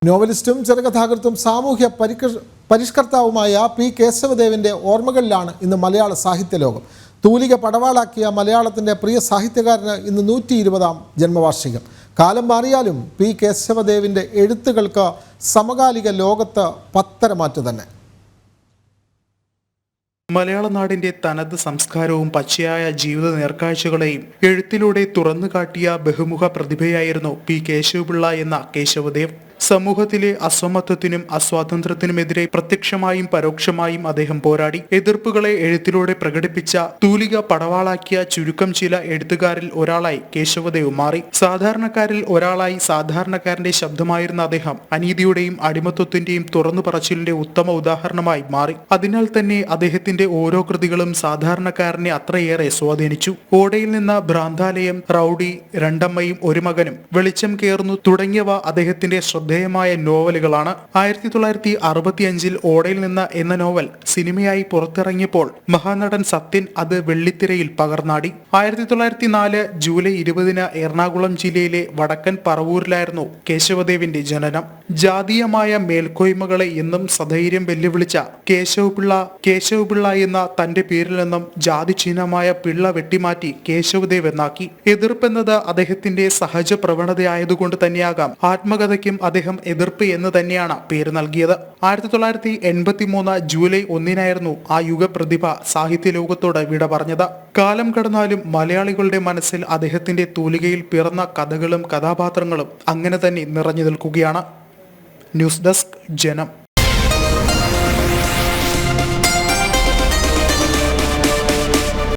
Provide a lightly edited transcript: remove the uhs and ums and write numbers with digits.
നോവലിസ്റ്റും ചെറുകഥാകൃത്തും സാമൂഹ്യ പരിഷ്കർത്താവുമായ പി കേശവദേവിൻ്റെ ഓർമ്മകളിലാണ് ഇന്ന് മലയാള സാഹിത്യലോകം. തൂലിക പടവാളാക്കിയ മലയാളത്തിൻ്റെ പ്രിയ സാഹിത്യകാരന് ഇന്ന് 120-ാം ജന്മവാർഷികം. കാലം മാറിയാലും പി കേശവദേവിൻ്റെ എഴുത്തുകൾക്ക് സമകാലിക ലോകത്ത് പത്തരമാറ്റു തന്നെ. മലയാള നാടിന്റെ തനത് സംസ്കാരവും പച്ചയായ ജീവിത നേർക്കാഴ്ചകളെയും എഴുത്തിലൂടെ തുറന്നു കാട്ടിയ ബഹുമുഖ പ്രതിഭയായിരുന്നു പി കേശവപിള്ള എന്ന കേശവദേവ്. സമൂഹത്തിലെ അസമത്വത്തിനും അസ്വാതന്ത്ര്യത്തിനുമെതിരെ പ്രത്യക്ഷമായും പരോക്ഷമായും അദ്ദേഹം പോരാടി. എതിർപ്പുകളെ എഴുത്തിലൂടെ പ്രകടിപ്പിച്ച തൂലിക പടവാളാക്കിയ ചുരുക്കം ചില എഴുത്തുകാരിൽ ഒരാളായി കേശവദേവ് മാറി. സാധാരണക്കാരിൽ ഒരാളായി സാധാരണക്കാരന്റെ ശബ്ദമായിരുന്ന അദ്ദേഹം അനീതിയുടെയും അടിമത്വത്തിന്റെയും തുറന്നു പറച്ചിലിന്റെ ഉത്തമ ഉദാഹരണമായി മാറി. അതിനാൽ തന്നെ അദ്ദേഹത്തിന്റെ ഓരോ കൃതികളും സാധാരണക്കാരനെ അത്രയേറെ സ്വാധീനിച്ചു. ഓടയിൽ നിന്ന് ഭ്രാന്താലയം, റൗഡി, രണ്ടമ്മയും ഒരു മകനും, വെളിച്ചം കേറുന്നു തുടങ്ങിയവ അദ്ദേഹത്തിന്റെ ശ്രദ്ധേയമായ നോവലുകളാണ്. 1965-ൽ ഓടയിൽ നിന്ന് എന്ന നോവൽ സിനിമയായി പുറത്തിറങ്ങിയപ്പോൾ മഹാനടൻ സത്യൻ അത് വെള്ളിത്തിരയിൽ പകർന്നാടി. 1904 ജൂലൈ 20-ന് എറണാകുളം ജില്ലയിലെ വടക്കൻ പറവൂരിലായിരുന്നു കേശവദേവിന്റെ ജനനം. ജാതീയമായ മേൽക്കോയ്മകളെ എന്നും സധൈര്യം വെല്ലുവിളിച്ച കേശവപിള്ള എന്ന തന്റെ പേരിൽ നിന്നും ജാതി ചിഹ്നമായ പിള്ള വെട്ടിമാറ്റി കേശവദേവ് എന്നാക്കി. എതിർപ്പെന്നത് അദ്ദേഹത്തിന്റെ സഹജ പ്രവണതയായതുകൊണ്ട് തന്നെയാകാം ആത്മകഥയ്ക്കും അദ്ദേഹം എതിർപ്പ് എന്ന് തന്നെയാണ് പേര് നൽകിയത്. 1983 ജൂലൈ 1-നായിരുന്നു ആ യുഗപ്രതിഭ സാഹിത്യ ലോകത്തോട് വിട പറഞ്ഞത്. കാലം കടന്നാലും മലയാളികളുടെ മനസ്സിൽ അദ്ദേഹത്തിന്റെ തൂലികയിൽ പിറന്ന കഥകളും കഥാപാത്രങ്ങളും അങ്ങനെ തന്നെ നിറഞ്ഞു നിൽക്കുകയാണ്. ന്യൂസ് ഡെസ്ക് ജനം.